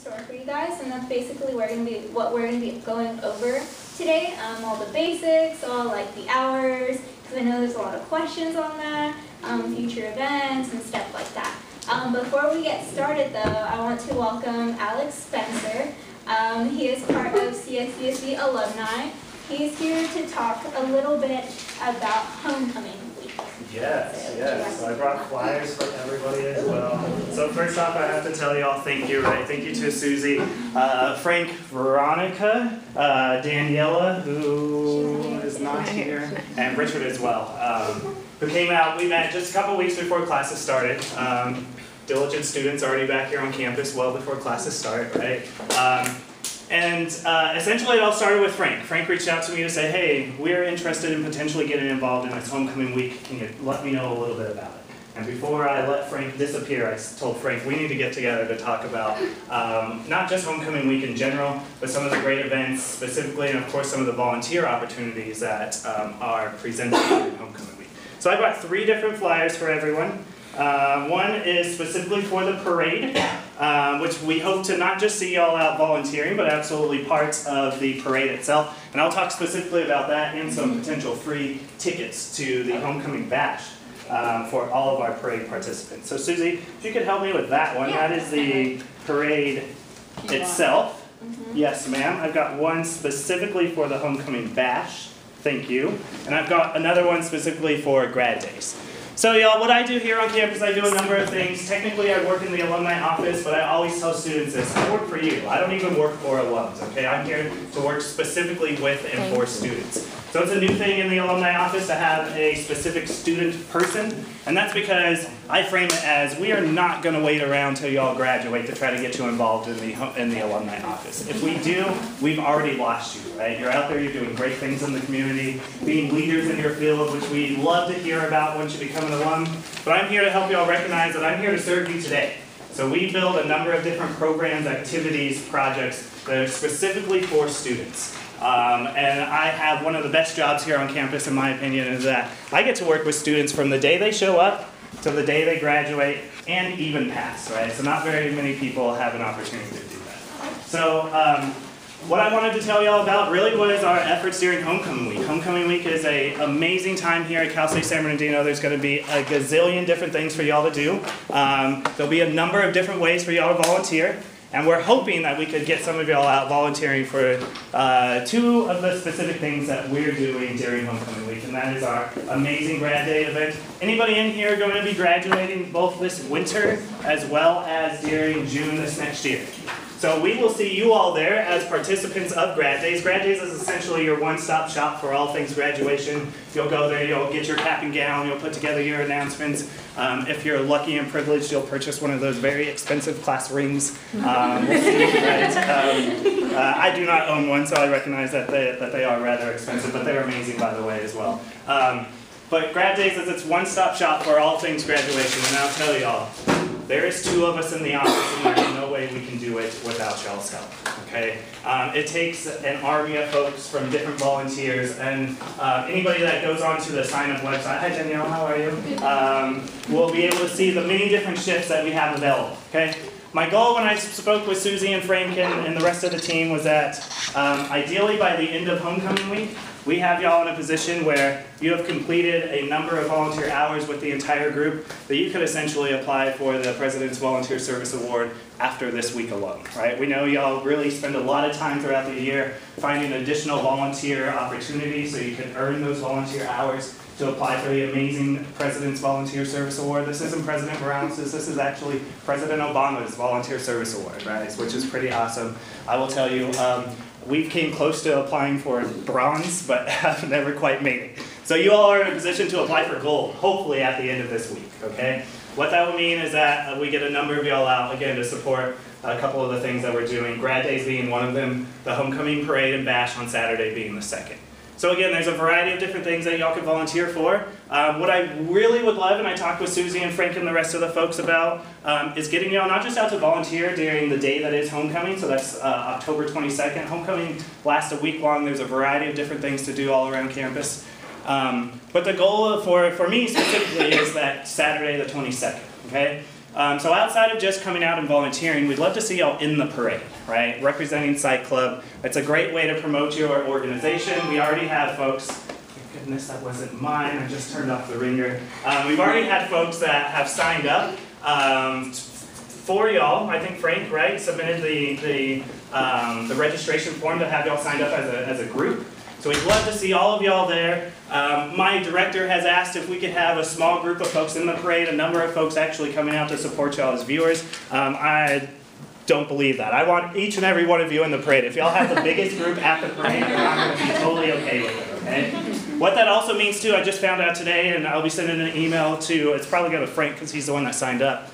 story for you guys, and that's basically what we're going to be going over today. All the basics, all like the hours, because I know there's a lot of questions on that, future events and stuff like that. Before we get started though, I want to welcome Alex Spencer. He is part of CSUSB alumni. He's here to talk a little bit about homecoming week. Yes. So I brought flyers for everybody as well. So first off, I have to tell you all thank you, right? Thank you to Susie, Frank, Veronica, Daniela, who is not here, and Richard as well, who came out. We met just a couple weeks before classes started. Diligent students already back here on campus well before classes start, right? Essentially it all started with Frank. Frank reached out to me to say, hey, we're interested in potentially getting involved in this homecoming week. Can you let me know a little bit about it? And before I let Frank disappear, I told Frank we need to get together to talk about not just homecoming week in general, but some of the great events specifically, and of course some of the volunteer opportunities that are presented during homecoming week. So I brought 3 different flyers for everyone. One is specifically for the parade, which we hope to not just see y'all out volunteering, but absolutely parts of the parade itself. And I'll talk specifically about that and some potential free tickets to the homecoming bash for all of our parade participants. So Susie, if you could help me with that one. That is the parade itself. Yes, ma'am. I've got one specifically for the homecoming bash. Thank you. And I've got another one specifically for grad days. So y'all, what I do here on campus, I do a number of things. Technically, I work in the alumni office, but I always tell students this, I work for you. I don't even work for alums, okay? I'm here to work specifically with and for students. So it's a new thing in the alumni office to have a specific student person, and that's because I frame it as we are not going to wait around till y'all graduate to try to get you involved in the alumni office. If we do, we've already lost you, right? You're out there, you're doing great things in the community, being leaders in your field, which we love to hear about once you become an alum. But I'm here to help y'all recognize that I'm here to serve you today. So we build a number of different programs, activities, projects that are specifically for students. And I have one of the best jobs here on campus, in my opinion, is that I get to work with students from the day they show up to the day they graduate and even past, right? So not very many people have an opportunity to do that. So what I wanted to tell y'all about really was our efforts during homecoming week. Homecoming week is an amazing time here at Cal State San Bernardino. There's going to be a gazillion different things for y'all to do. There'll be a number of different ways for y'all to volunteer. And we're hoping that we could get some of y'all out volunteering for 2 of the specific things that we're doing during homecoming week, and that is our amazing grad day event. Anybody in here going to be graduating both this winter as well as during June this next year? So we will see you all there as participants of grad days. Grad days is essentially your one-stop shop for all things graduation. You'll go there, you'll get your cap and gown, you'll put together your announcements. If you're lucky and privileged, you'll purchase one of those very expensive class rings. We'll see, right? I do not own one, so I recognize that they are rather expensive, but they're amazing, by the way, as well. But grad days is its one-stop shop for all things graduation, and I'll tell y'all, there is 2 of us in the office, and there's no way we can do it without y'all's help, okay? It takes an army of folks from different volunteers, and anybody that goes onto the sign-up website, hi Danielle, how are you? Will be able to see the many different shifts that we have available, okay? My goal when I spoke with Susie and Frank and the rest of the team was that ideally by the end of homecoming week, we have y'all in a position where you have completed a number of volunteer hours with the entire group that you could essentially apply for the President's Volunteer Service Award after this week alone, right? We know y'all really spend a lot of time throughout the year finding additional volunteer opportunities so you can earn those volunteer hours to apply for the amazing President's Volunteer Service Award. This isn't President Morales', this is actually President Obama's Volunteer Service Award, right? Which is pretty awesome. I will tell you, we came close to applying for bronze, but have never quite made it. So you all are in a position to apply for gold, hopefully at the end of this week, okay? What that will mean is that we get a number of y'all out, again, to support a couple of the things that we're doing, grad days being one of them, the homecoming parade and bash on Saturday being the second. So again, there's a variety of different things that y'all can volunteer for. What I really would love, and I talked with Susie and Frank and the rest of the folks about, is getting y'all not just out to volunteer during the day that is homecoming, so that's October 22nd. Homecoming lasts a week long. There's a variety of different things to do all around campus. But the goal for me specifically is that Saturday the 22nd, okay? So outside of just coming out and volunteering, we'd love to see y'all in the parade, right? Representing Psych Club. It's a great way to promote your organization. We already have folks, thank goodness that wasn't mine, I just turned off the ringer. We've already had folks that have signed up for y'all. I think Frank, right, submitted the registration form to have y'all signed up as a group. So we'd love to see all of y'all there. My director has asked if we could have a small group of folks in the parade, a number of folks actually coming out to support y'all as viewers. I don't believe that. I want each and every one of you in the parade. If y'all have the biggest group at the parade, I'm going to be totally okay with it, okay? What that also means too, I just found out today, and I'll be sending an email to, it's probably going to Frank because he's the one that signed up.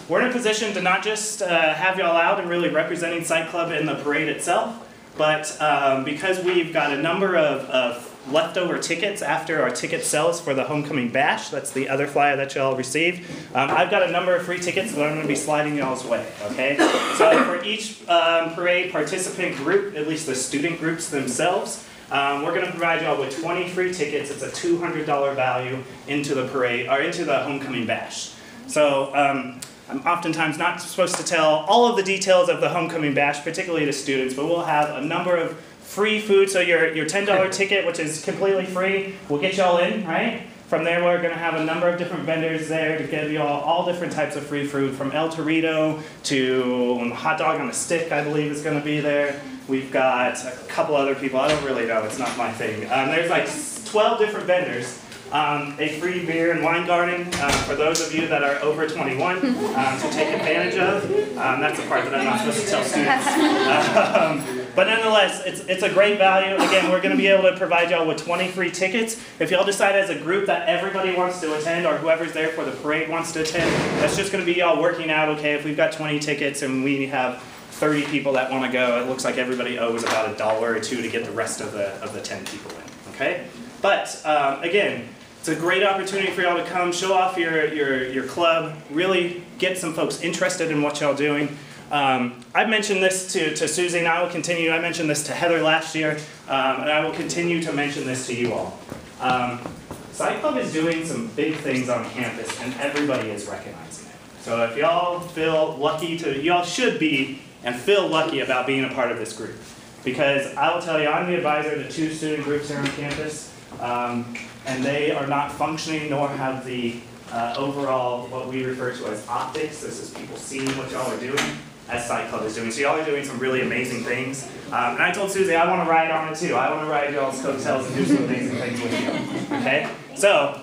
We're in a position to not just have y'all out and really representing Psych Club in the parade itself, but because we've got a number of leftover tickets after our ticket sales for the Homecoming Bash, that's the other flyer that y'all received, I've got a number of free tickets that I'm going to be sliding y'all's way, okay? So for each parade participant group, at least the student groups themselves, we're going to provide y'all with 20 free tickets. It's a $200 value into the parade, or into the Homecoming Bash. So I'm oftentimes not supposed to tell all of the details of the Homecoming Bash, particularly to students, but we'll have a number of free food. So your $10 ticket, which is completely free, will get y'all in, right? From there, we're going to have a number of different vendors there to give y'all all different types of free food, from El Torito to hot dog on a stick, I believe is going to be there. We've got a couple other people. I don't really know. It's not my thing. There's like 12 different vendors. A free beer and wine garden for those of you that are over 21 to take advantage of. That's the part that I'm not supposed to tell students. But nonetheless, it's a great value. Again, we're going to be able to provide y'all with 20 free tickets. If y'all decide as a group that everybody wants to attend, or whoever's there for the parade wants to attend, that's just going to be y'all working out, okay, if we've got 20 tickets and we have 30 people that want to go, it looks like everybody owes about $1 or $2 to get the rest of the 10 people in, okay? But again, it's a great opportunity for y'all to come, show off your club, really get some folks interested in what y'all doing. I've mentioned this to Susie, and I will continue. I mentioned this to Heather last year, and I will continue to mention this to you all. Psych Club is doing some big things on campus, and everybody is recognizing it. So if y'all feel lucky y'all should be and feel lucky about being a part of this group. Because I will tell you, I'm the advisor to 2 student groups here on campus, and they are not functioning nor have the overall, what we refer to as optics. This is people seeing what y'all are doing, as Psych Club is doing. So y'all are doing some really amazing things. And I told Susie, I want to ride on it too. I want to ride y'all's coattails and do some amazing things with you. Okay? So,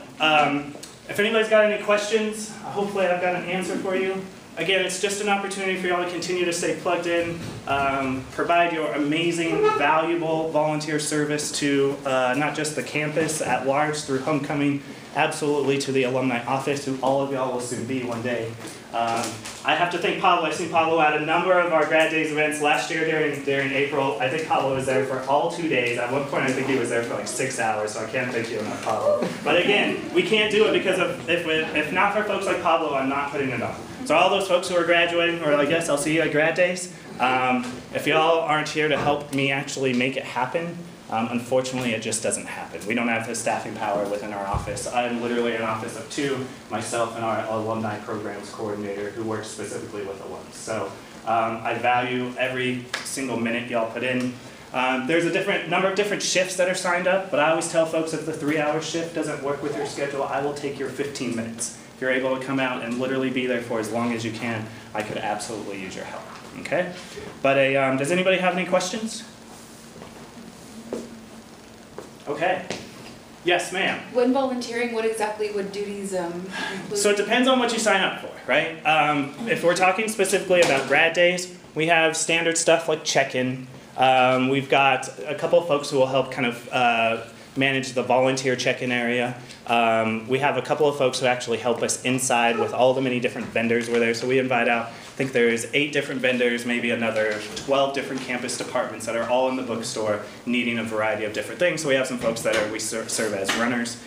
if anybody's got any questions, hopefully I've got an answer for you. Again, it's just an opportunity for y'all to continue to stay plugged in, provide your amazing, valuable volunteer service to not just the campus at large through Homecoming, absolutely to the alumni office, who all of y'all will soon be one day. I have to thank Pablo. I've seen Pablo at a number of our grad days events last year during April. I think Pablo was there for all 2 days. At one point, I think he was there for like 6 hours, so I can't thank you enough, Pablo. But again, we can't do it because if not for folks like Pablo, I'm not putting it on. So all those folks who are graduating, or I guess I'll see you at grad days, if y'all aren't here to help me actually make it happen, unfortunately, it just doesn't happen. We don't have the staffing power within our office. I'm literally an office of 2, myself and our alumni programs coordinator who works specifically with alums. So I value every single minute y'all put in. There's a number of different shifts that are signed up, but I always tell folks if the 3-hour shift doesn't work with your schedule, I will take your 15 minutes. If you're able to come out and literally be there for as long as you can, I could absolutely use your help, okay? But does anybody have any questions? Okay. Yes, ma'am. When volunteering, what exactly would duties include? So it depends on what you sign up for, right? If we're talking specifically about grad days, we have standard stuff like check-in. We've got a couple of folks who will help kind of manage the volunteer check-in area. We have a couple of folks who actually help us inside with all the many different vendors we're there. So we invite out, I think there's 8 different vendors, maybe another 12 different campus departments that are all in the bookstore needing a variety of different things. So we have some folks that we serve as runners.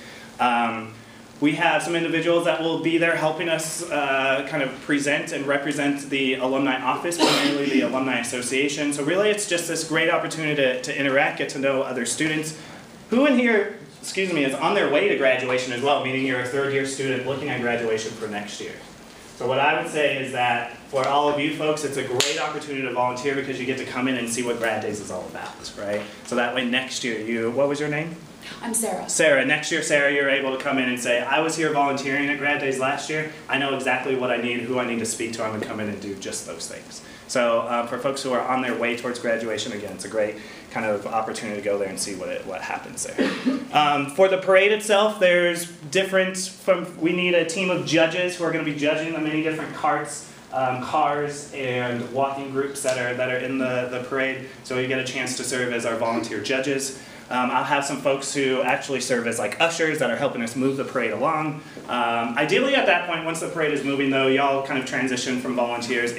We have some individuals that will be there helping us kind of present and represent the alumni office, primarily the alumni association. So really it's just this great opportunity to interact, get to know other students. Who in here, excuse me, is on their way to graduation as well, meaning you're a 3rd-year student looking at graduation for next year? So what I would say is that for all of you folks, it's a great opportunity to volunteer because you get to come in and see what Grad Days is all about, right? So that way next year what was your name? I'm Sarah. Sarah, next year, Sarah, you're able to come in and say, I was here volunteering at Grad Days last year. I know exactly what I need, who I need to speak to. I'm going to come in and do just those things. So for folks who are on their way towards graduation, again, it's a great kind of opportunity to go there and see what happens there. For the parade itself, there's we need a team of judges who are going to be judging the many different carts, cars, and walking groups that are in the parade. So you get a chance to serve as our volunteer judges. I'll have some folks who actually serve as like ushers that are helping us move the parade along. Ideally at that point, once the parade is moving though, y'all kind of transition from volunteers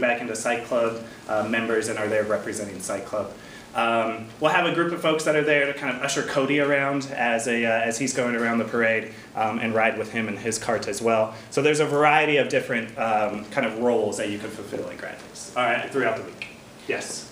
back into Psych Club members and are there representing Psych Club. We'll have a group of folks that are there to kind of usher Cody around as he's going around the parade and ride with him in his cart as well. So there's a variety of different kind of roles that you can fulfill at Grad Days throughout the week. Yes?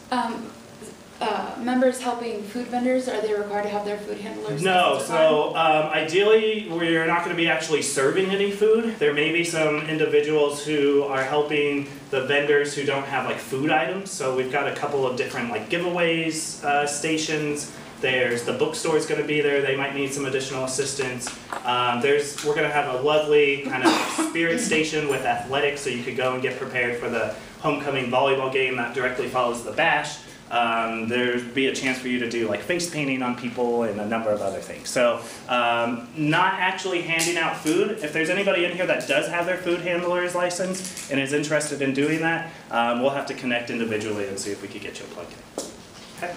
Members helping food vendors, are they required to have their food handlers? No, so ideally we're not going to be actually serving any food. There may be some individuals who are helping the vendors who don't have like food items. So we've got a couple of different like giveaways stations. There's the bookstore's going to be there. They might need some additional assistance. We're going to have a lovely kind of spirit station with athletics, so you could go and get prepared for the homecoming volleyball game that directly follows the bash. There'd be a chance for you to do like face painting on people and a number of other things. So not actually handing out food. If there's anybody in here that does have their food handler's license and is interested in doing that, we'll have to connect individually and see if we could get you a plug-in. Okay.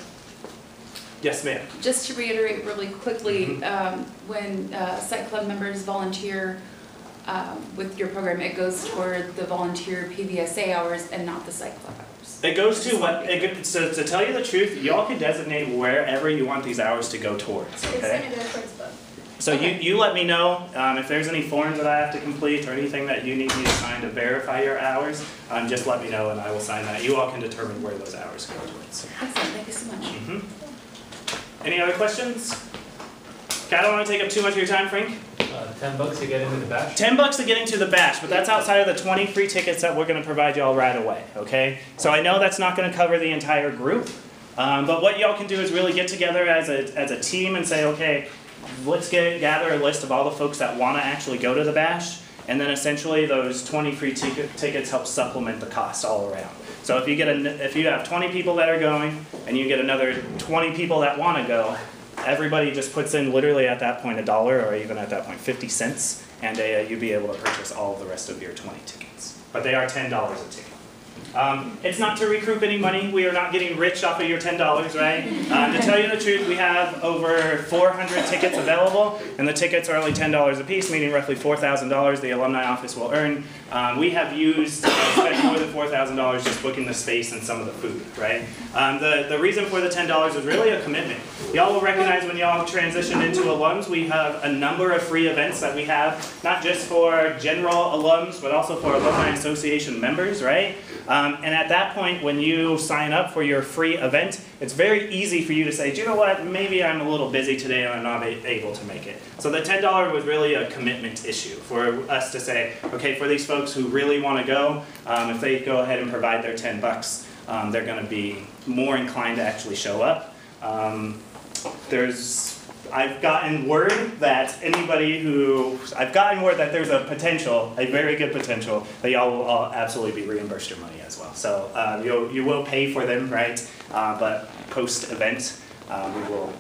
Yes, ma'am. Just to reiterate really quickly, when Psych Club members volunteer with your program, it goes toward the volunteer PVSA hours and not the Psych Club hours. It goes to what, so to tell you the truth, y'all can designate wherever you want these hours to go towards, okay? It's going to go towards both. So okay. you let me know if there's any forms that I have to complete or anything that you need me to sign to verify your hours, just let me know and I will sign that. You all can determine where those hours go towards. Excellent, thank you so much. Any other questions? Okay, I don't want to take up too much of your time, Frank. $10 to get into the bash? $10 to get into the bash, but that's outside of the 20 free tickets that we're going to provide y'all right away, okay? So I know that's not going to cover the entire group, but what y'all can do is really get together as a team and say, okay, let's gather a list of all the folks that want to actually go to the bash, and then essentially those 20 free tickets help supplement the cost all around. So if you have 20 people that are going, and you get another 20 people that want to go, everybody just puts in literally at that point $1 or even at that point 50 cents, and you'd be able to purchase all of the rest of your 20 tickets. But they are $10 a ticket. It's not to recoup any money. We are not getting rich off of your $10, right? To tell you the truth, we have over 400 tickets available, and the tickets are only $10 a piece, meaning roughly $4,000 the alumni office will earn. We have spent more than $4,000 just booking the space and some of the food, right? The reason for the $10 is really a commitment. Y'all will recognize when y'all transition into alums, we have a number of free events that we have, not just for general alums, but also for Alumni Association members, right? And at that point, when you sign up for your free event, it's very easy for you to say, do you know what, maybe I'm a little busy today and I'm not able to make it. So the $10 was really a commitment issue for us to say, okay, for these folks who really want to go, if they go ahead and provide their $10, they're going to be more inclined to actually show up. I've gotten word that there's a potential, a very good potential, that y'all will all absolutely be reimbursed your money as well. So you will pay for them, right? But post-event, we will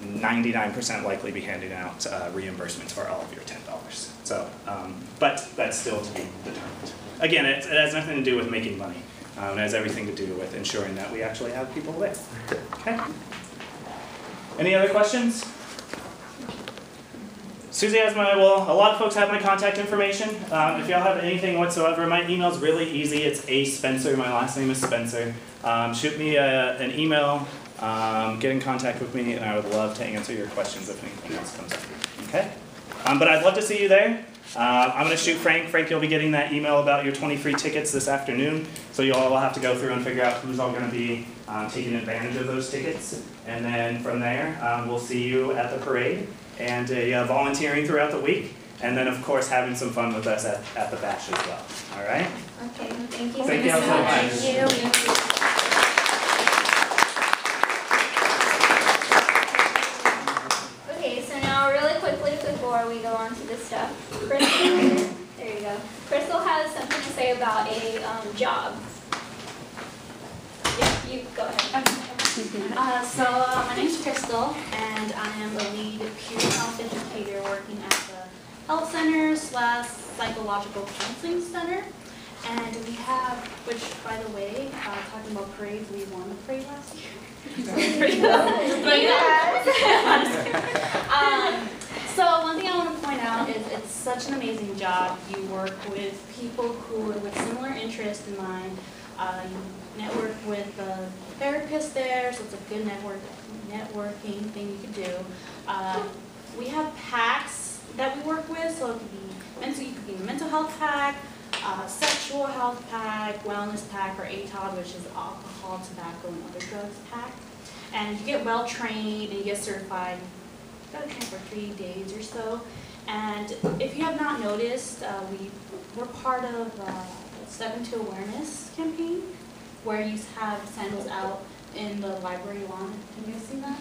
99% likely be handing out reimbursements for all of your $10. So, but that's still to be determined. Again, it has nothing to do with making money. It has everything to do with ensuring that we actually have people there. Okay? Any other questions? Susie has a lot of folks have my contact information. If y'all have anything whatsoever, my email's really easy. It's ASpencer, my last name is Spencer. Shoot me an email, get in contact with me, and I would love to answer your questions if anything else comes up. Okay? But I'd love to see you there. I'm going to shoot Frank. Frank, you'll be getting that email about your 20 free tickets this afternoon. So you all will have to go through and figure out who's all going to be taking advantage of those tickets. And then from there, we'll see you at the parade and volunteering throughout the week. And then, of course, having some fun with us at the bash as well. All right? Okay, thank you. Thank you all so much. Thank you. Okay, so now really quickly before we go on to this stuff, Crystal, there you go. Crystal has something to say about a job. Yeah, you go ahead. My name's Crystal, and I am a lead peer health educator working at the health center / psychological counseling center. And we have, which by the way, talking about parades, we won the parade last year. So one thing I want to point out is it's such an amazing job. You work with people who are with similar interests in mind. You network with the therapist there, so it's a good networking thing you can do. We have packs that we work with, so it could be a mental health pack, sexual health pack, wellness pack, or ATOD, which is alcohol, tobacco, and other drugs pack. And you get well trained and you get certified. You gotta train for 3 days or so. And if you have not noticed, we're part of the Step Into Awareness campaign, where you have sandals out in the library lawn. Have you seen that?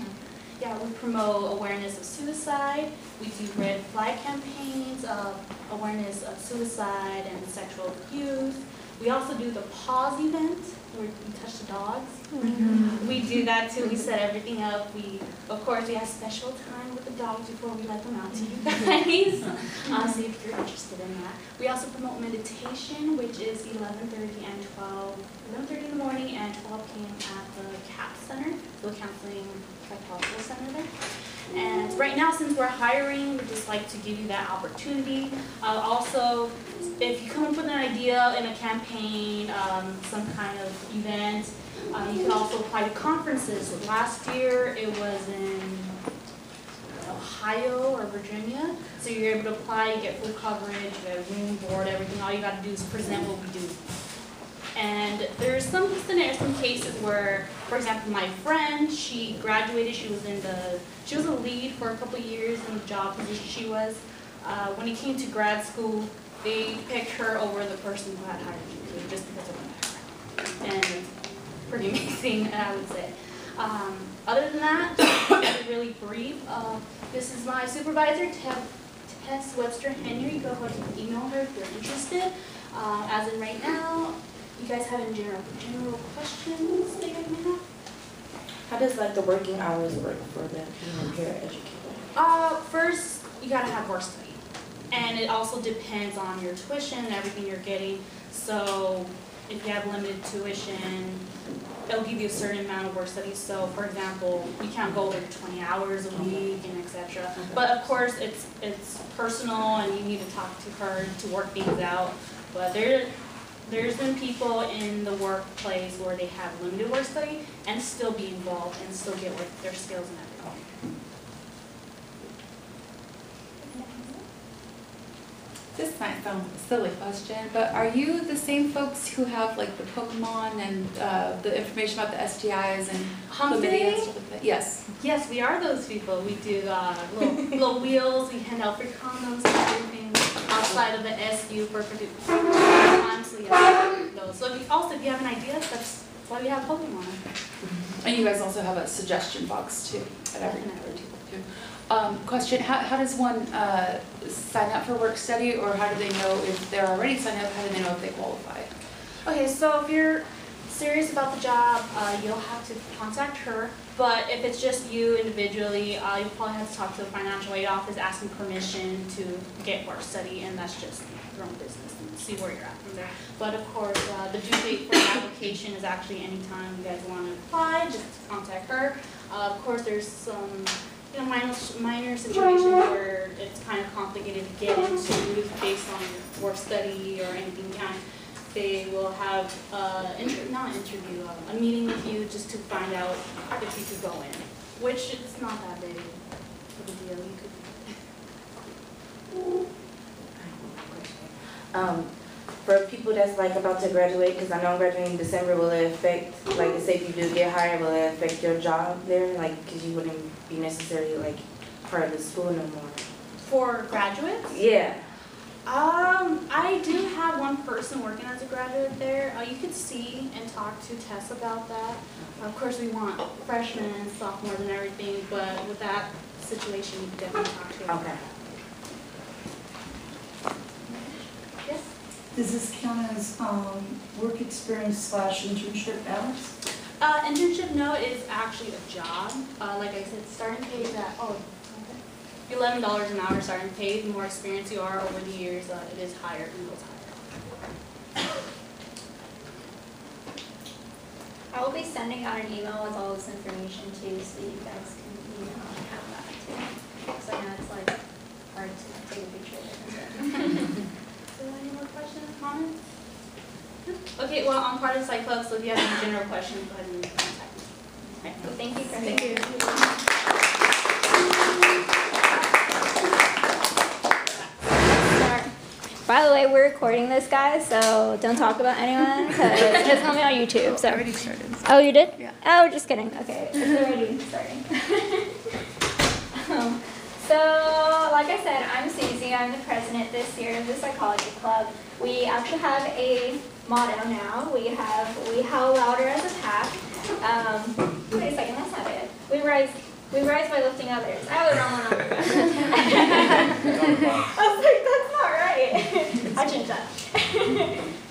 Yeah, we promote awareness of suicide. We do red flag campaigns of awareness of suicide and sexual abuse. We also do the pause event where we touch the dogs. Mm-hmm. We do that too. We set everything up. Of course, we have special time with the dogs before we let them out to you guys. So if you're interested in that. We also promote meditation, which is 11:30 and 11:30 in the morning and 12 p.m. at the CAP Center, the Counseling Psychological Center there. And right now, since we're hiring, we'd just like to give you that opportunity. Also, if you come up with an idea in a campaign, some kind of event, you can also apply to conferences. Last year, it was in Ohio or Virginia. So you're able to apply, you get full coverage, you get a room, board, everything. All you got to do is present what we do. And there's some cases where, for example, my friend, she graduated, she was a lead for a couple of years in the job position she was. When it came to grad school, they picked her over the person who had hired me, just because of her background. And it's pretty amazing, I would say. Other than that, just really brief. This is my supervisor, Tess Webster Henry. Go ahead and email her if you're interested. As in right now, you guys have any general questions that you guys may have? How does the working hours work for the peer educator? First, you gotta have work study. And it also depends on your tuition and everything you're getting. So if you have limited tuition, it'll give you a certain amount of work study. So for example, you can't go over 20 hours a week and etc. Okay. But of course, it's personal and you need to talk to her to work things out. But there's been people in the workplace where they have limited work study and still be involved and still get their skills and everything. This might sound a silly question, but are you the same folks who have the Pokemon and the information about the STIs and chlamydia and stuff like that? Yes. Yes, we are those people. We do little wheels, we hand out free condoms and everything outside of the SU for time. So yeah, those. So if you have an idea, that's why we have Pokemon. And you guys also have a suggestion box too at every too. Question, how does one sign up for work study, or how do they know if they're already signed up, how do they know if they qualify? Okay, so if you're serious about the job, you'll have to contact her, but if it's just you individually, you'll probably have to talk to the financial aid office, asking permission to get work study, and that's just your own business, and see where you're at from there. But of course, the due date for the application is actually anytime you guys want to apply, just contact her. Of course, there's some minor situations where it's kind of complicated to get into based on your work study or anything kind. They will have a meeting with you just to find out if you could go in, which it's not that big of a deal. You could. For people that's about to graduate, because I know I'm graduating in December, will it affect, say if you do get hired, will it affect your job there? Because you wouldn't be necessarily part of the school no more. For graduates? Yeah. I do have one person working as a graduate there. You could see and talk to Tess about that. Of course, we want freshmen and sophomores and everything, but with that situation, you could definitely talk to them. Okay. Yes? Does this count as work experience / internship, Alex? Internship, no, is actually a job. Like I said, starting pay is at, $11 an hour starting pay. The more experience you are over the years, it is higher, it goes higher. I will be sending out an email with all this information too, so you guys can have that too. So I know it's like hard to take a picture of it. So any more questions, comments? Okay, well, I'm part of Psych Club, so if you have any general questions, go ahead and contact me. Right, so thank you for Thank you. By the way, we're recording this, guys, so don't talk about anyone because it's going to be on YouTube. So. Already started. Oh, you did? Yeah. Oh, just kidding. Okay, it's already starting. So, like I said, I'm Susie. I'm the president this year of the Psychology Club. We actually have a motto now. We howl louder as a pack. Wait a second, that's not it. We rise by lifting others. I have the wrong one on my I was like, that's not right. I'll change that.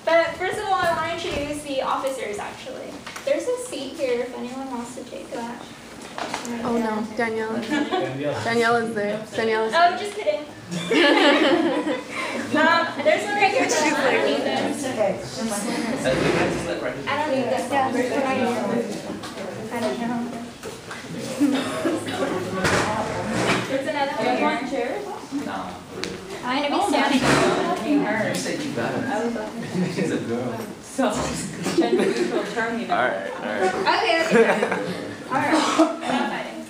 But first of all, I want to introduce the officers, actually. There's a seat here if anyone wants to take that. Oh no, Danielle. Danielle. Danielle is there. Danielle is Oh, just kidding. There's one right here, but I don't need this. I don't need this. Yeah, I don't know. There's another one here. I'm going to be standing. You said you got it. She's a girl. So, gender-neutral term, you know. Okay. Alright, enough fighting.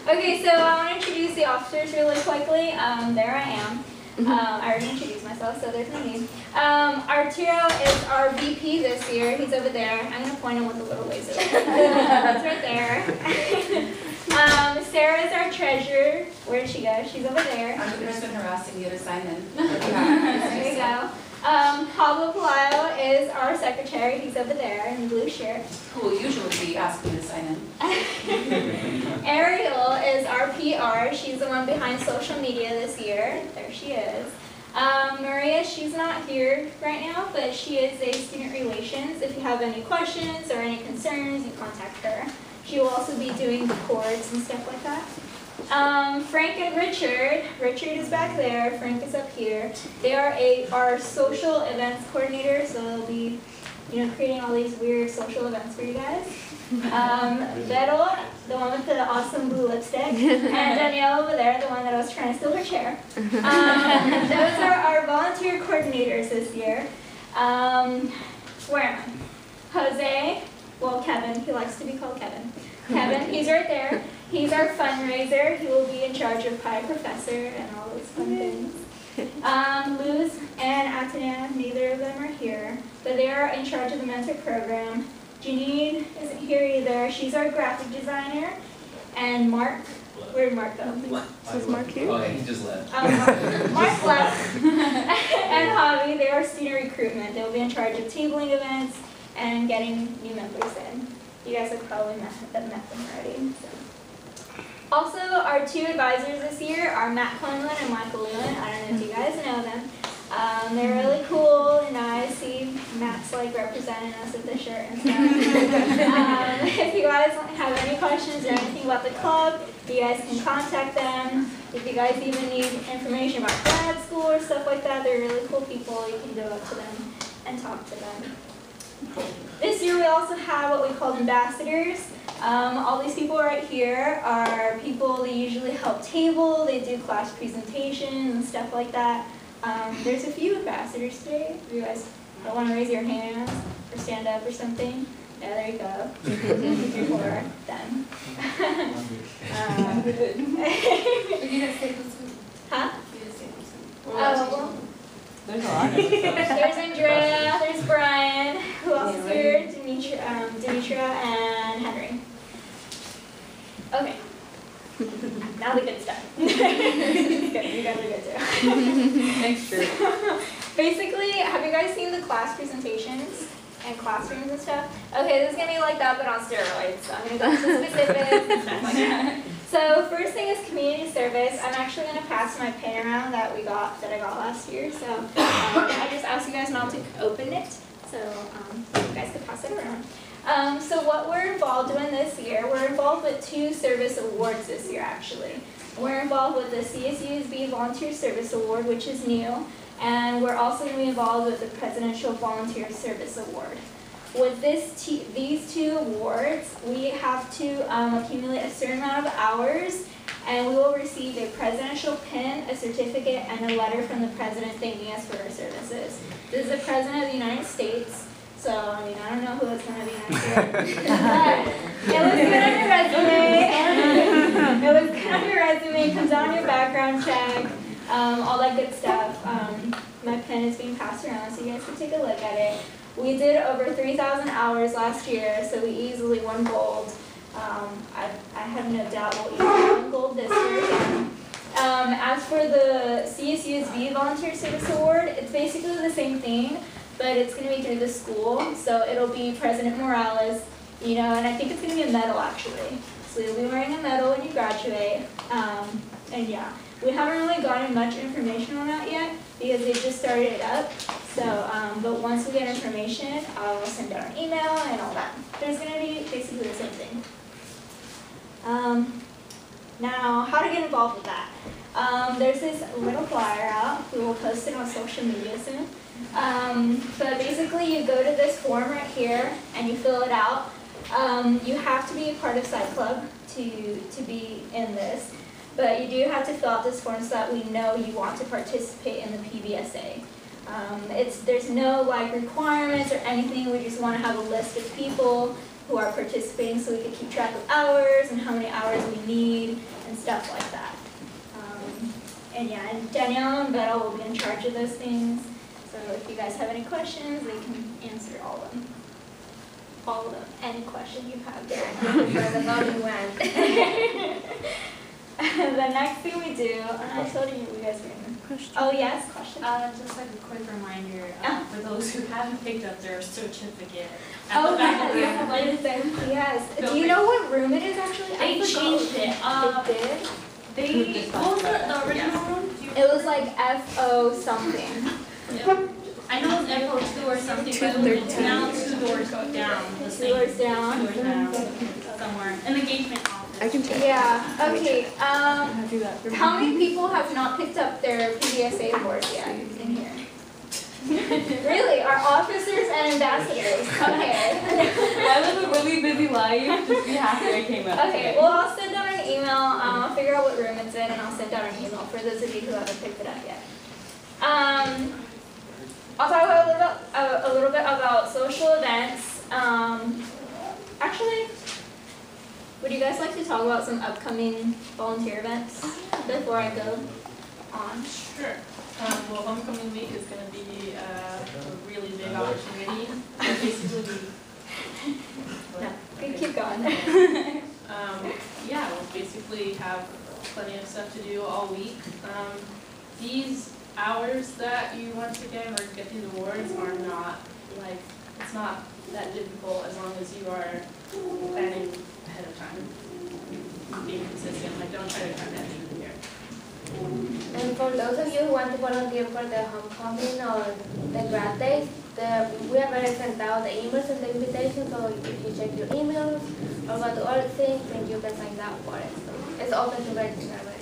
Okay, so I want to introduce the officers really quickly. There I am. I already introduced myself, so there's no need. Arturo is our VP this year. He's over there. I'm going to point him with the little laser. That's right there. Sarah is our treasurer. Where did she go? She's over there. I'm the person harassing you to sign in. There you go. Pablo Pelayo is our secretary. He's over there in the blue shirt. Who will usually be asking me to sign in. Ariel is our PR. She's the one behind social media this year. There she is. Maria, she's not here right now, but she is a student relations. If you have any questions or any concerns, you contact her. She will also be doing the chords and stuff like that. Frank and Richard. Richard is back there. Frank is up here. They are our social events coordinators, so they'll be, creating all these weird social events for you guys. Vero, the one with the awesome blue lipstick, and Danielle over there, the one that I was trying to steal her chair. Those are our volunteer coordinators this year. Where am I? Jose, well, Kevin. He likes to be called Kevin. Kevin, he's right there. He's our fundraiser. He will be in charge of Pie Professor and all those fun things. Luz and Atana, neither of them are here, but they are in charge of the mentor program. Janine isn't here either. She's our graphic designer. And Mark, where did Mark go? Is Mark here? Oh, he just left. Mark left. And Javi, they are student recruitment. They'll be in charge of tabling events and getting new members in. You guys have probably met them already. So. Also, our two advisors this year are Matt Quinlan and Michael Lewin. I don't know if you guys know them. They're really cool and nice. See, Matt's like representing us with the shirt and stuff. If you guys have any questions or anything about the club, you guys can contact them. If you guys even need information about grad school or stuff like that, they're really cool people. You can go up to them and talk to them. This year we also have what we call ambassadors. All these people right here are people that usually help table, they do class presentations and stuff like that. There's a few ambassadors today. If you guys don't want to raise your hands or stand up or something, yeah, there you go. For them. Are you gonna say this one? Huh? You gonna say this one? Well, There's a lot of them. there's Andrea, there's Brian, who else is here? Demetra, and Henry. Okay. Now the good stuff. you guys are good too. Thanks, Drew. Basically, have you guys seen the class presentations and classrooms and stuff? Okay, this is gonna be like that, but on steroids. So I'm gonna go into specifics and stuff like that. So first thing is community service. I'm actually gonna pass my pen around that I got last year. So I just asked you guys not to open it, so you guys could pass it around. So what we're involved in this year, we're involved with 2 service awards this year actually. We're involved with the CSUSB Volunteer Service Award, which is new, and we're also going to be involved with the Presidential Volunteer Service Award. With these 2 awards, we have to accumulate a certain amount of hours, and we will receive a presidential pin, a certificate, and a letter from the President thanking us for our services. This is the President of the United States. So, I mean, I don't know who it's going to be next year. But it looks good on your resume. It looks good on your resume, comes out on your background check, all that good stuff. My pen is being passed around so you guys can take a look at it. We did over 3,000 hours last year, so we easily won gold. I have no doubt we'll easily win gold this year again. As for the CSUSB Volunteer Service Award, it's basically the same thing, but it's going to be through the school, so it'll be President Morales, you know, and I think it's going to be a medal actually. So you'll be wearing a medal when you graduate, and yeah. We haven't really gotten much information on that yet because they just started it up, so, but once we get information, I'll send out an email and all that. But it's going to be basically the same thing. Now, how to get involved with that? There's this little flyer out. We will post it on social media soon. But basically you go to this form right here and you fill it out. You have to be a part of Side Club to be in this, but you do have to fill out this form so that we know you want to participate in the PVSA. There's no like requirements or anything, we just want to have a list of people who are participating so we can keep track of hours and how many hours we need and stuff like that. And yeah, and Danielle and Vettel will be in charge of those things. So if you guys have any questions, they can answer all of them. All of them. Any question you have there. The next thing we do, and I told you guys were in Question. Oh yes, question. Just like a quick reminder for those who haven't picked up their certificate. Oh yes. Do you know what room it is actually? They changed it. They did? What was the original room? It was like FO something. I know it's FO2 or something, but it's now 2 doors down. The 2 doors down. 2 doors down. Somewhere. An engagement office. I can check. Yeah, okay. I'll do that. How many people have not picked up their PVSA awards yet in here? Really? Our officers and ambassadors, come here. I live a really busy life. Just be happy I came up. Okay, well I'll send out an email. I'll figure out what room it's in and I'll send out an email for those of you who haven't picked it up yet. I'll talk a little bit about social events. Actually, would you guys like to talk about some upcoming volunteer events before I go on? Sure. Well, homecoming week is going to be a really big opportunity. Basically, No, keep going. yeah, we'll basically have plenty of stuff to do all week. These hours that you want to get or get these awards are not like, it's not that difficult as long as you are planning ahead of time, being consistent. Like, don't try to cram everything here. And for those of you who want to volunteer for the homecoming or the grad days, we have already sent out the emails and the invitation, so if you check your emails or go to all things, then you can sign up for it. So it's open to register already.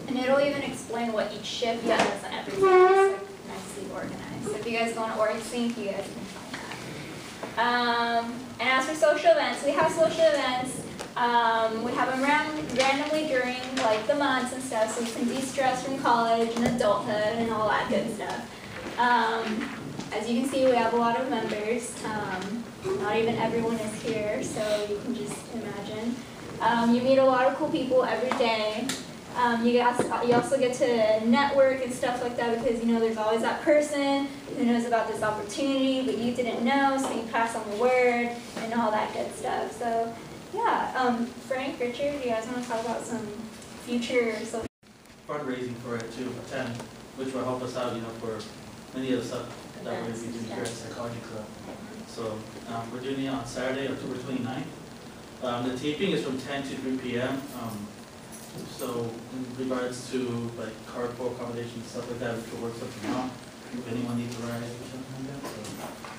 And it'll even explain what each shift does and everything. It's like nicely organized. So if you guys go on OrgSync, you guys can find that. And as for social events, we have social events. We have them randomly during like the months and stuff, so we can de-stress from college and adulthood and all that good stuff. As you can see, we have a lot of members. Not even everyone is here, so you can just imagine. You meet a lot of cool people every day. You also get to network and stuff like that because, you know, there's always that person who knows about this opportunity, but you didn't know, so you pass on the word and all that good stuff. So, yeah, Frank, Richard, do you guys want to talk about some future social? fundraising for it to attend, which will help us out, for many of the stuff that we're going to be doing here at Psychology Club. So we're doing it on Saturday, October 29th. The taping is from 10 to 3 p.m. So in regards to like carpool accommodation, stuff like that, we could work something out. If anyone needs a ride or something like that.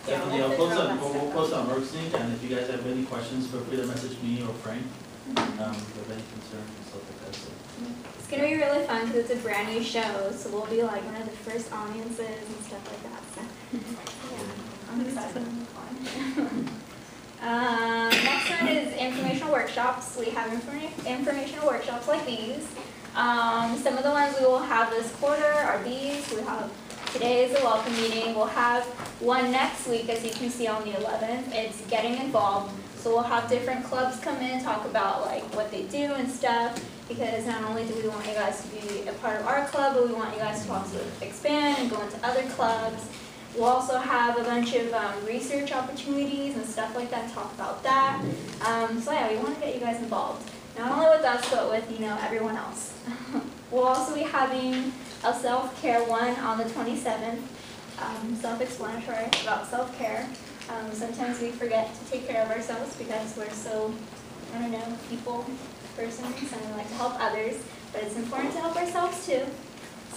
So definitely, we'll post on WorkSync, and if you guys have any questions, feel free to message me or Frank. If you have any concerns and stuff like that. So. It's gonna be really fun because it's a brand new show, so we'll be like one of the first audiences and stuff like that. So yeah, I'm excited. Next one is informational workshops. We have informational workshops like these. Some of the ones we will have this quarter are these. We have today is a welcome meeting. We'll have one next week, as you can see on the 11th. It's getting involved. So we'll have different clubs come in, talk about like what they do and stuff. Because not only do we want you guys to be a part of our club, but we want you guys to also expand and go into other clubs. We'll also have a bunch of research opportunities and stuff like that, talk about that. So yeah, we want to get you guys involved. Not only with us, but with, everyone else. We'll also be having a self-care one on the 27th. Self-explanatory about self-care. Sometimes we forget to take care of ourselves because we're so, people persons and we like to help others. But it's important to help ourselves too.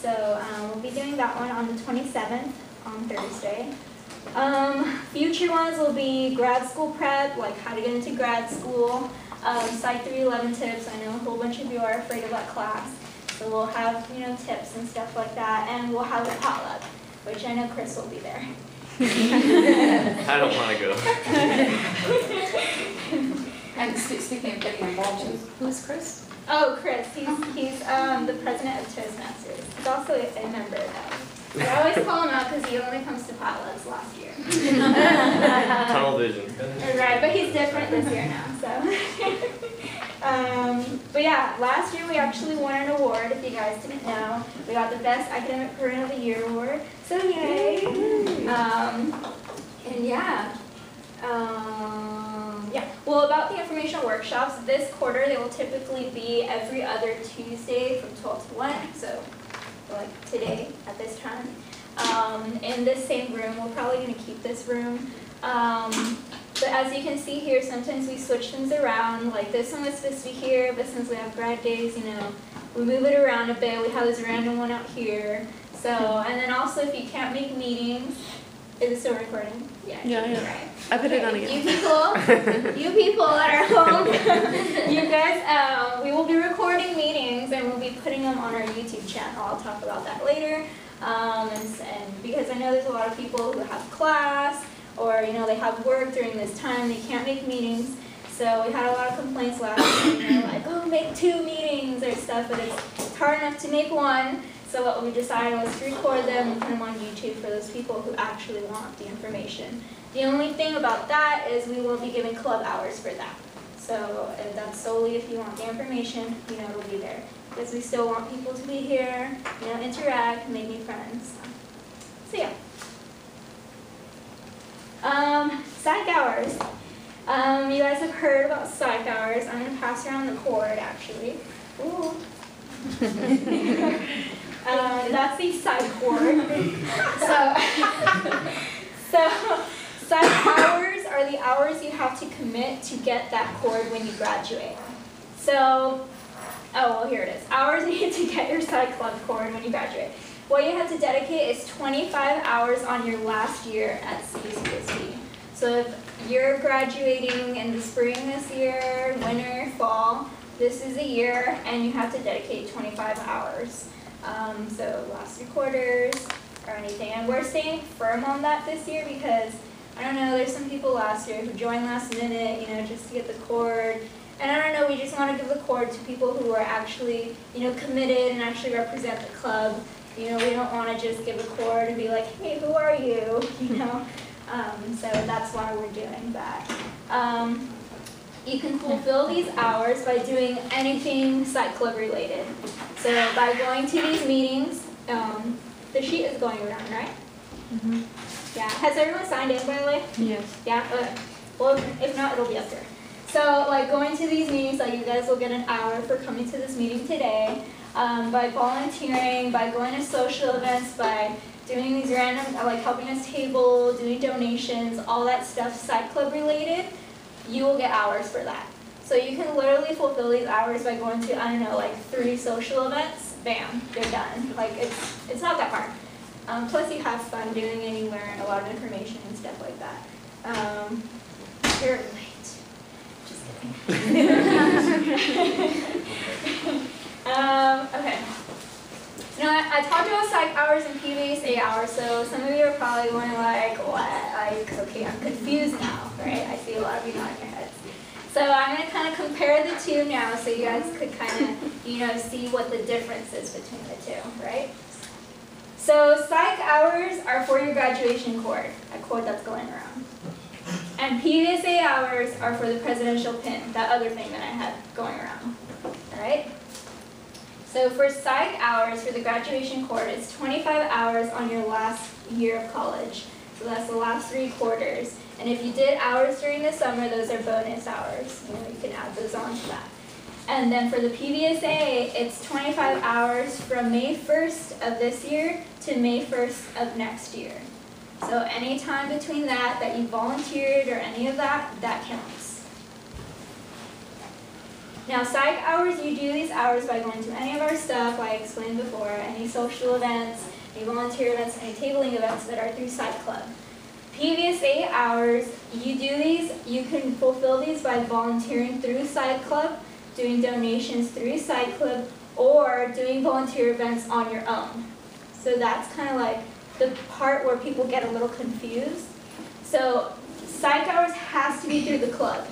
So we'll be doing that one on the 27th. On Thursday. Future ones will be grad school prep, like how to get into grad school, Psych 311 tips. I know a whole bunch of you are afraid of that class. So we'll have, tips and stuff like that, and we'll have a potluck, which I know Chris will be there. I don't want to go. And speaking of getting involved, who's Chris? Oh, Chris, he's the president of Toastmasters. He's also a member though. I always call him out because he only comes to potlucks last year. Tunnel vision. Right, but he's different this year now, so. But yeah, last year we actually won an award, if you guys didn't know. We got the Best Academic Program of the Year award, so yay. And yeah. Well, about the informational workshops, this quarter they will typically be every other Tuesday from 12 to 1, so like today at this time. In this same room, we're probably going to keep this room. But as you can see here, sometimes we switch things around. Like this one was supposed to be here, but since we have grad days, we move it around a bit. We have this random one out here. So, and then also if you can't make meetings, is it still recording? Yeah. Right. I put it on again. You people that are home, you guys, we will be recording meetings and we'll be putting them on our YouTube channel. I'll talk about that later. And because I know there's a lot of people who have class or they have work during this time, they can't make meetings. So we had a lot of complaints last year, like, oh, make 2 meetings or stuff, but it's hard enough to make one. So what we decided was to record them and put them on YouTube for those people who actually want the information. The only thing about that is we won't be giving club hours for that. So that's solely if you want the information, it'll be there. Because we still want people to be here, interact, make new friends. So yeah. Psych hours. You guys have heard about psych hours. I'm going to pass around the cord actually. Ooh. That's the psych cord. So psych hours are the hours you have to commit to get that cord when you graduate. So, here it is. Hours needed to get your psych club cord when you graduate. What you have to dedicate is 25 hours on your last year at CSUSB. So if you're graduating in the spring this year, winter, fall, this is a year, and you have to dedicate 25 hours. So last 3 quarters or anything. And we're staying firm on that this year because, I don't know, there's some people last year who joined last minute, just to get the cord. And I don't know, we just want to give the cord to people who are actually, committed and actually represent the club. We don't want to just give a cord and be like, hey, who are you? So that's why we're doing that. You can fulfill these hours by doing anything psych club related. So by going to these meetings, the sheet is going around, right? Mm-hmm. Yeah. Has everyone signed in, by the way? Yes. Yeah? Well, if not, it'll be up there. So, like, going to these meetings, like, you guys will get an hour for coming to this meeting today. by volunteering, by going to social events, by doing these random, like helping us table, doing donations, all that stuff Psych Club related, you will get hours for that. So you can literally fulfill these hours by going to, I don't know, like 3 social events, bam, you're done. Like it's not that hard. Plus you have fun doing it, you learn a lot of information and stuff like that. You're late. Just kidding. Okay. Now I talked about psych hours and PVSA hours, so some of you are probably going like, what? Okay, I'm confused now, right? I see a lot of you nodding your heads. So I'm going to kind of compare the two now so you guys could kind of, see what the difference is between the two, right? So psych hours are for your graduation cord, a cord that's going around. And PVSA hours are for the presidential pin, that other thing that I had going around, all right? So for psych hours for the graduation cord, it's 25 hours on your last year of college. So that's the last 3 quarters. And if you did hours during the summer, those are bonus hours. You can add those on to that. And then for the PVSA, it's 25 hours from May 1st of this year to May 1st of next year. So any time between that you volunteered or any of that, that counts. Now psych hours, you do these hours by going to any of our stuff, like I explained before, any social events, any volunteer events, any tabling events that are through Psych Club. PVSA hours, you can fulfill these by volunteering through Psych Club, doing donations through Psych Club, or doing volunteer events on your own. So that's kind of like the part where people get a little confused. So psych hours has to be through the club.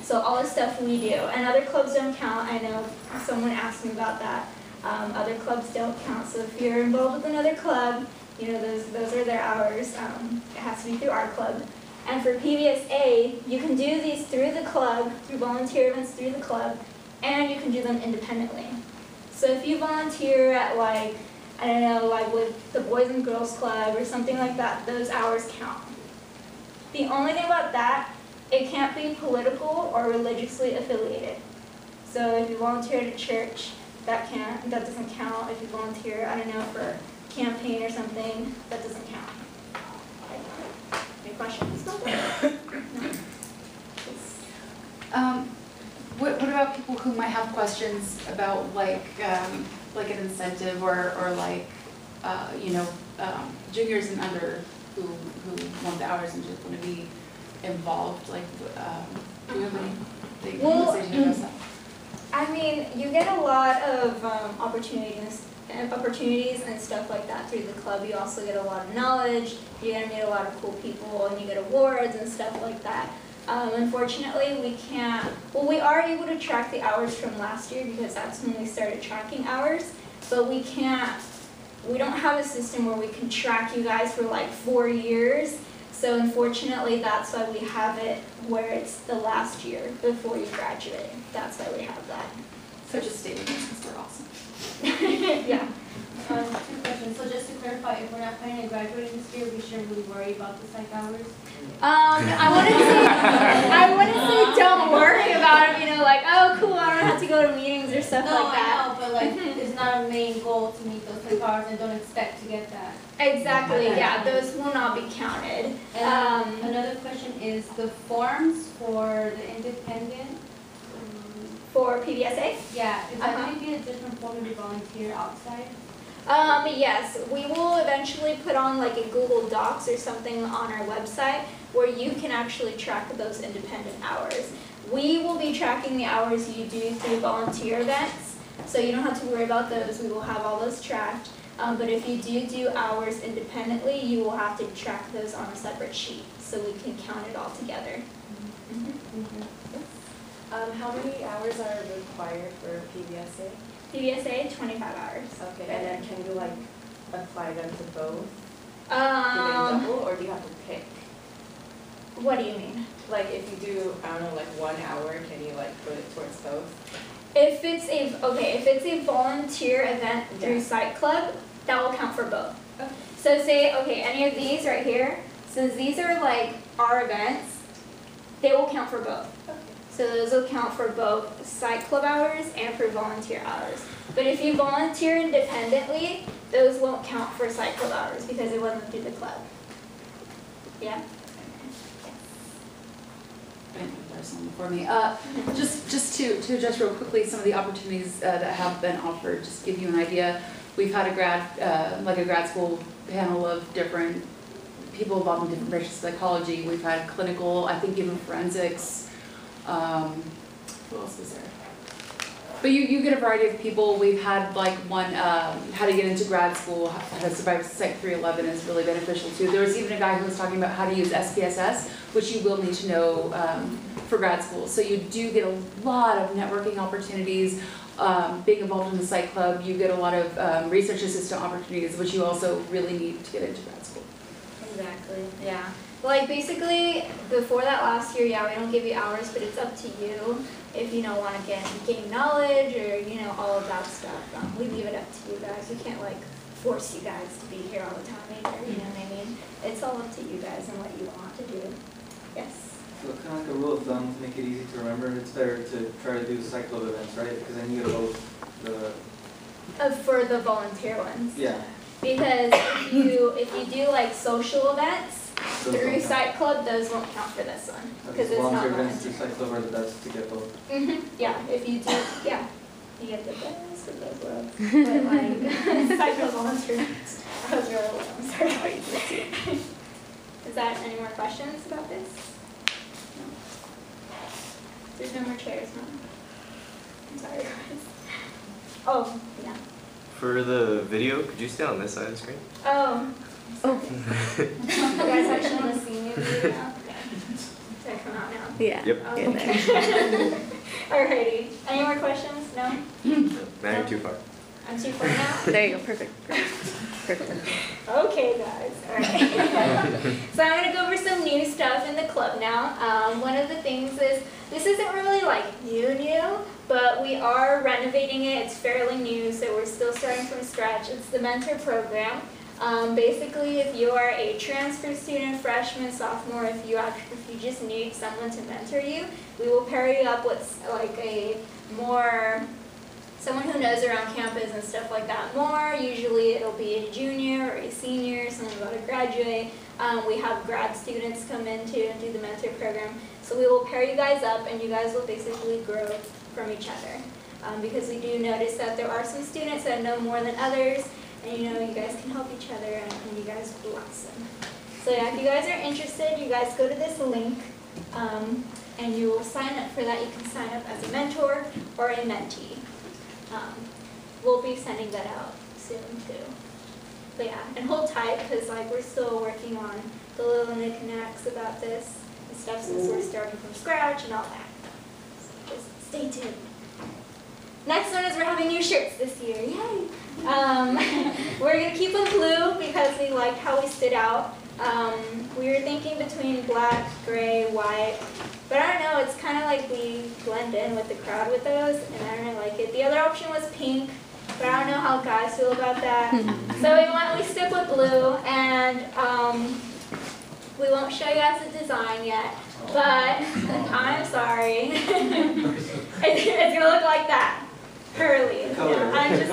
So all the stuff we do, and other clubs don't count. I know someone asked me about that. Other clubs don't count. So if you're involved with another club, those are their hours. It has to be through our club. And for PVSA, you can do these through the club, through volunteer events through the club, and you can do them independently. So if you volunteer at like with the Boys and Girls Club or something like that, those hours count. The only thing about that, it can't be political or religiously affiliated. So if you volunteer at a church, that doesn't count. If you volunteer, for a campaign or something, that doesn't count. Any questions? No? What about people who might have questions about like an incentive or juniors and under who want the hours and just want to be involved? Like, do you have anything to say to us? You get a lot of opportunities and stuff like that through the club. You also get a lot of knowledge. You're gonna meet a lot of cool people, and you get awards and stuff like that. Unfortunately, we can't. Well, we are able to track the hours from last year because that's when we started tracking hours. But we can't. We don't have a system where we can track you guys for like 4 years. So unfortunately, that's why we have it where it's the last year before you graduate. That's why we have that. So just stay with us because we're awesome. Yeah. 2 questions. So just to clarify, if we're not planning to graduate this year, we shouldn't really worry about the psych hours? I wouldn't say don't worry about it, oh cool, I don't have to go to meetings or stuff like that. No, I know, but it's not a main goal to meet those psych hours and don't expect to get that. Exactly, yeah, those will not be counted. And another question is the forms for the independent. For PVSA? Yeah, is that going to be a different form if you volunteer outside? Yes, we will eventually put on like a Google Docs or something on our website where you can actually track those independent hours. We will be tracking the hours you do through volunteer events, so you don't have to worry about those. We will have all those tracked. But if you do hours independently, you will have to track those on a separate sheet so we can count it all together. How many hours are required for PVSA? PVSA, 25 hours. Okay, and then can you apply them to both? Do they double, or do you have to pick? What do you mean? Like if you do, 1 hour, can you put it towards both? If it's a volunteer event through Psych Club, that will count for both. Okay. So say, any of these right here, since these are our events, they will count for both. Okay. So those will count for both psych club hours and for volunteer hours. But if you volunteer independently, those won't count for psych club hours because it wasn't through the club. Yeah? There's something for me. Just to address real quickly some of the opportunities that have been offered, just to give you an idea. We've had a grad school panel of different people involved in different branches of psychology. We've had clinical, I think even forensics. Who else was there? But you get a variety of people. We've had like one, how to get into grad school, how to survive Psych 311 is really beneficial too. There was even a guy who was talking about how to use SPSS, which you will need to know for grad school. So you do get a lot of networking opportunities. Being involved in the psych club, you get a lot of research assistant opportunities, which you also really need to get into grad school. Exactly, yeah. Like basically, before that last year, yeah, we don't give you hours, but it's up to you if you know want to gain knowledge or all of that stuff. We leave it up to you guys. We can't like force you guys to be here all the time either. You know what I mean? It's all up to you guys and what you want to do. Yes. So kind of like a rule of thumb to make it easy to remember, it's better to try to do psych club events, right? Because then you get both the. For the volunteer ones. Yeah. Because if you do like social events through Psych Club, those won't count for this one because it's not volunteer events volunteer. through Psych Club are the best to get both. Yeah, if you do, yeah, you get the best of both worlds. But like Psych Club volunteer events, I was really low. I'm sorry. Is that any more questions about this? No. There's no more chairs, no. I'm sorry, guys. Oh, yeah. For the video, could you stay on this side of the screen? Oh. You guys actually want to see me video now? Okay. Does that come out now? Yeah. Yep. Oh, okay. Alrighty. Any more questions? No? Now you're too far. I'm too far now? There you go, perfect. Perfect. Okay, guys. Alright. So I'm going to go over some new stuff in the club now. One of the things is, this isn't really like new, but we are renovating it. It's fairly new, so we're still starting from scratch. It's the mentor program. Basically, if you are a transfer student, freshman, sophomore, if you just need someone to mentor you, we will pair you up with like someone who knows around campus and stuff like that more. Usually it'll be a junior or a senior, someone about to graduate. We have grad students come in too and do the mentor program. So we will pair you guys up and you guys will basically grow from each other. Because we do notice that there are some students that know more than others, and you guys can help each other and you guys blossom. So yeah, if you guys are interested, you guys go to this link and you will sign up for that. You can sign up as a mentor or a mentee. We'll be sending that out soon too. But yeah, and hold tight because like we're still working on the little knickknacks about this and stuff since we're starting from scratch and all that. So just stay tuned. Next one is we're having new shirts this year. Yay! We're going to keep them blue because we liked how we stood out. We were thinking between black, gray, white, but I don't know, it's kind of like we blend in with the crowd with those, and I don't really like it. The other option was pink, but I don't know how guys feel about that. So we stick with blue, and we won't show you guys the design yet, but I'm sorry. It's going to look like that. Curly. I'm just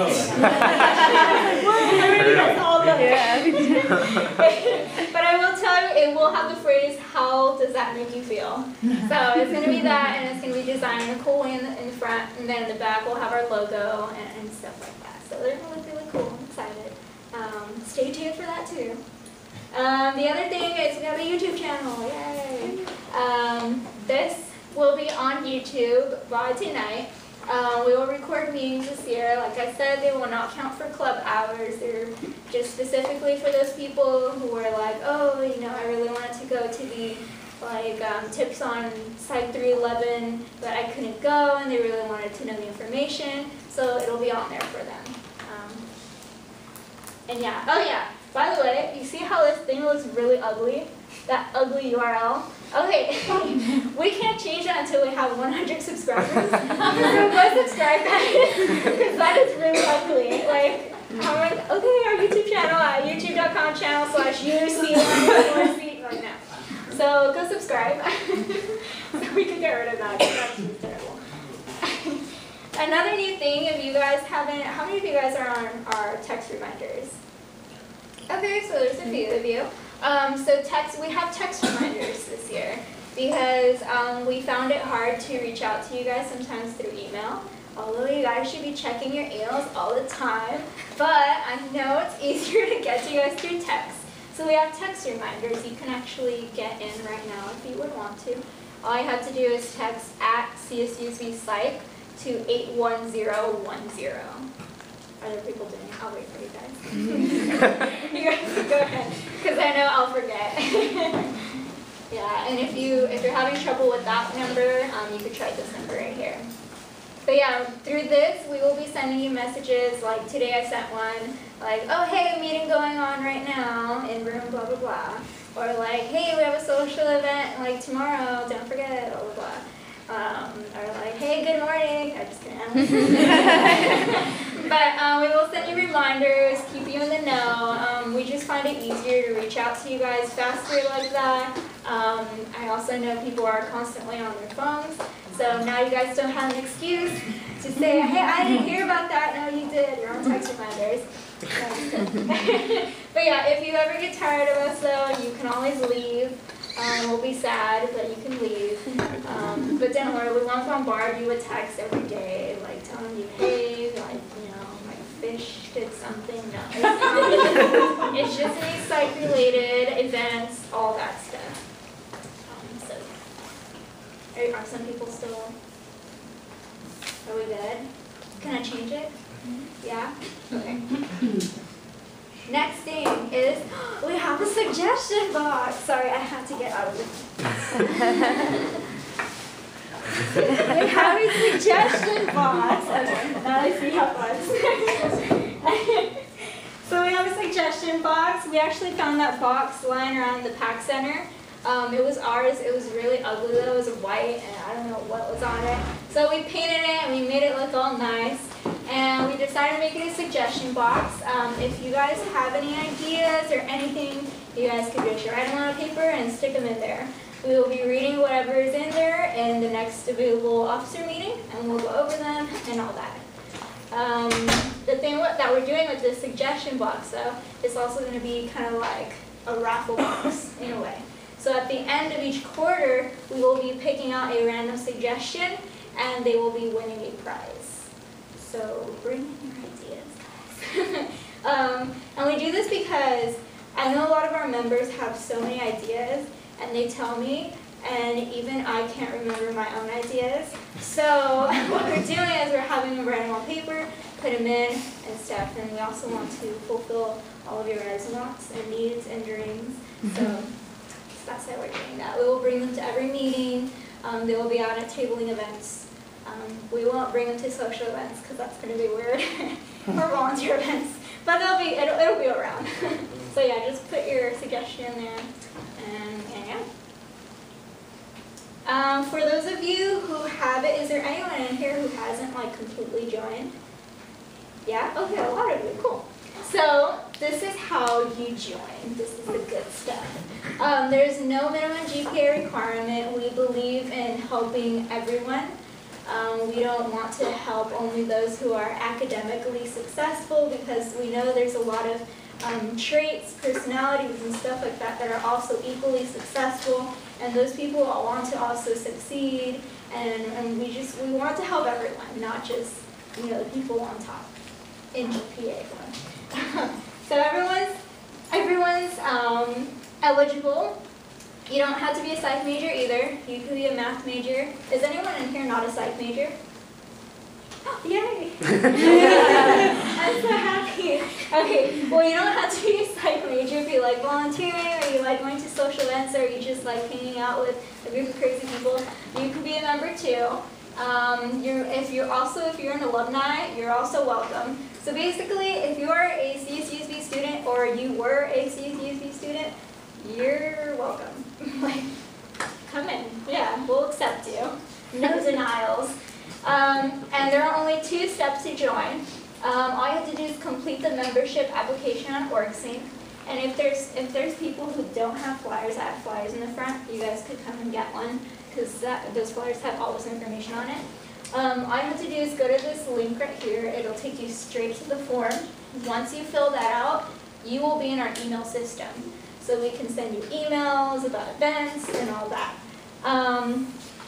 But I will tell you, it will have the phrase, how does that make you feel? So it's going to be that, and it's going to be designed in a cool way in the front, and then in the back we'll have our logo and stuff like that. So they're going to look really cool. I'm excited. Stay tuned for that too. The other thing is we have a YouTube channel. Yay! This will be on YouTube by tonight. We will record meetings this year. Like I said, they will not count for club hours. They're just specifically for those people who are like, oh, I really wanted to go to the tips on Psych 311, but I couldn't go, and they really wanted to know the information. So it'll be on there for them. And yeah, oh yeah, by the way, you see how this thing looks really ugly? That ugly URL. Okay, we can't change that until we have 100 subscribers. So go subscribe, guys, because that is really ugly. Like, I'm like, okay, our YouTube channel at youtube.com/UC like now. So go subscribe. So we could get rid of that, because that's just terrible. Another new thing, if you guys haven't, how many of you guys are on our text reminders? Okay, so there's a few of you. We have text reminders this year because we found it hard to reach out to you guys sometimes through email. Although you guys should be checking your emails all the time, but I know it's easier to get to you guys through text. So we have text reminders you can actually get in right now if you would want to. All you have to do is text at CSUSB Psych to 81010. Are there people doing it? I'll wait for you guys. You guys can go ahead, because I know I'll forget. Yeah, and if you're having trouble with that number, you could try this number right here. But yeah, through this, we will be sending you messages, like today I sent one, like, oh hey, a meeting going on right now in room blah blah blah. Or like, hey, we have a social event like tomorrow, don't forget, blah blah blah. Or like, hey, good morning. I'm just kidding. But we will send you reminders, keep you in the know. We just find it easier to reach out to you guys faster like that. I also know people are constantly on their phones. So now you guys don't have an excuse to say, hey, I didn't hear about that. No, you did. You're on text reminders. But yeah, if you ever get tired of us, though, you can always leave. We'll be sad, but you can leave. But don't worry, we won't bombard you with texts every day, like telling you, hey, like, my fish did something. No, it's just any site-related events, all that stuff. Are some people still, are we good? Can I change it? Yeah? Okay. Next thing is, we have a suggestion box. Sorry, I had to get out of it. We have a suggestion box. Okay, now I see how it works. So we have a suggestion box. We actually found that box lying around the PAC Center. It was ours. It was really ugly though. It was white and I don't know what was on it. So we painted it and we made it look all nice. And we decided to make it a suggestion box. If you guys have any ideas or anything, you guys can just write them on a paper and stick them in there. We will be reading whatever is in there in the next available officer meeting, and we'll go over them and all that. The thing that we're doing with this suggestion box, though, is also going to be kind of like a raffle box in a way. So at the end of each quarter, we will be picking out a random suggestion, and they will be winning a prize. So bring in your ideas, guys. And we do this because I know a lot of our members have so many ideas, and they tell me, and even I can't remember my own ideas. So what we're doing is we're having them write them on paper, put them in, and stuff. And we also want to fulfill all of your guys' wants and needs and dreams. So that's how we're doing that. We will bring them to every meeting. They will be out at tabling events. We won't bring them to social events because that's going to be weird, or volunteer events. But it'll be around. So yeah, just put your suggestion in there, and yeah. For those of you who have it, is there anyone in here who hasn't completely joined? Yeah? Okay, a lot of you. Cool. So this is how you join. This is the good stuff. There's no minimum GPA requirement. We believe in helping everyone. We don't want to help only those who are academically successful because we know there's a lot of traits, personalities, and stuff like that that are also equally successful, and those people want to also succeed, and we want to help everyone, not just the people on top in GPA. So everyone's eligible. You don't have to be a psych major either. You could be a math major. Is anyone in here not a psych major? Oh, yay! I'm so happy. Okay, well you don't have to be a psych major if you like volunteering, or you like going to social events, or you just like hanging out with a group of crazy people. You could be a member too. If you're an alumni, you're also welcome. So basically, if you're a CSUSB student or you were a CSUSB student, you're welcome. Come in. Yeah, we'll accept you. No denials. And there are only 2 steps to join. All you have to do is complete the membership application on OrgSync. And if there's people who don't have flyers, I have flyers in the front. You guys could come and get one. because those flyers have all this information on it. All you have to do is go to this link right here. It'll take you straight to the form. Once you fill that out, you will be in our email system. So we can send you emails about events and all that.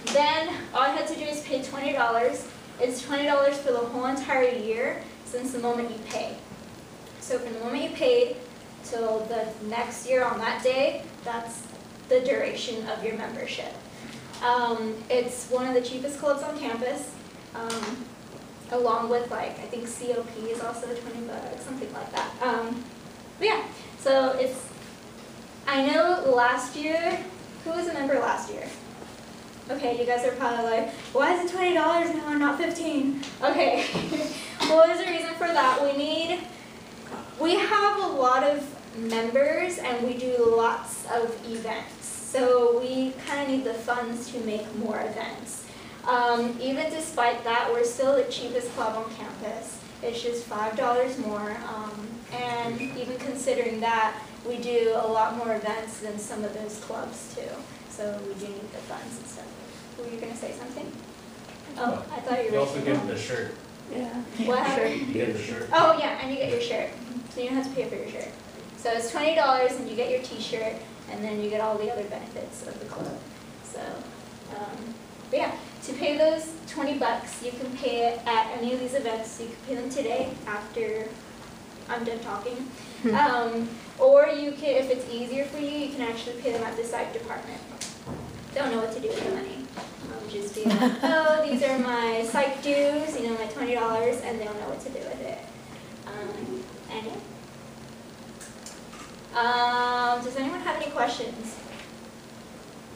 Then all you have to do is pay $20. It's $20 for the whole entire year since the moment you pay. So from the moment you paid till the next year on that day, that's the duration of your membership. It's one of the cheapest clubs on campus, along with I think COP is also $20, something like that. But yeah, so I know last year, who was a member last year? Okay, you guys are probably like, why is it $20 now and not $15? Okay, well there's a reason for that. We have a lot of members and we do lots of events. So we kind of need the funds to make more events. Even despite that, we're still the cheapest club on campus. It's just $5 more. And even considering that, we do a lot more events than some of those clubs too. So we do need the funds and stuff. Were you going to say something? Oh, I thought you were. You also get the shirt. Yeah. What? Shirt. You get the shirt. Oh yeah, and you get your shirt. So you don't have to pay for your shirt. So it's $20 and you get your t-shirt and then you get all the other benefits of the club. So, but yeah, to pay those $20, you can pay it at any of these events. You can pay them today after I'm done talking. Or you can, if it's easier for you, you can actually pay them at the site department. Don't know what to do with the money. Just be like, oh, these are my site dues, you know, my $20, and they'll know what to do with it. And yeah. Does anyone have any questions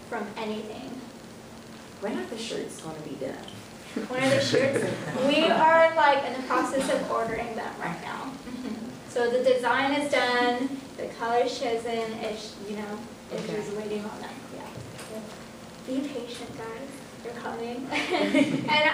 from anything? When are the shirts going to be done? When are the shirts? We are in the process of ordering them right now. So the design is done, the color's chosen, it's just waiting on them. Yeah. Be patient, guys. They're coming. And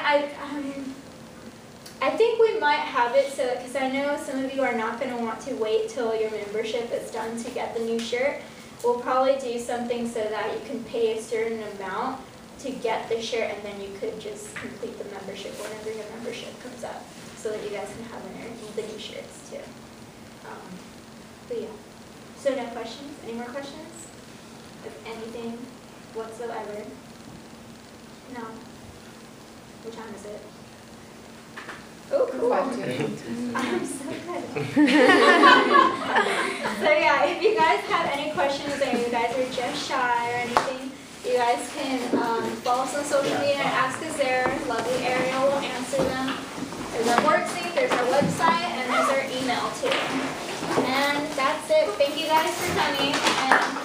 I think we might have it so, because I know some of you are not going to want to wait till your membership is done to get the new shirt. We'll probably do something so that you can pay a certain amount to get the shirt, and then you could just complete the membership whenever your membership comes up, so that you guys can have the new shirts too. But yeah. So no questions? Any more questions? Of anything whatsoever? No. What time is it? Oh, cool. I'm so good. So yeah, if you guys have any questions or you guys are just shy or anything, you guys can follow us on social media and ask us there. Lovely Ariel will answer them. There's our worksheet, there's our website, and there's our email too. And that's it. Thank you guys for coming. And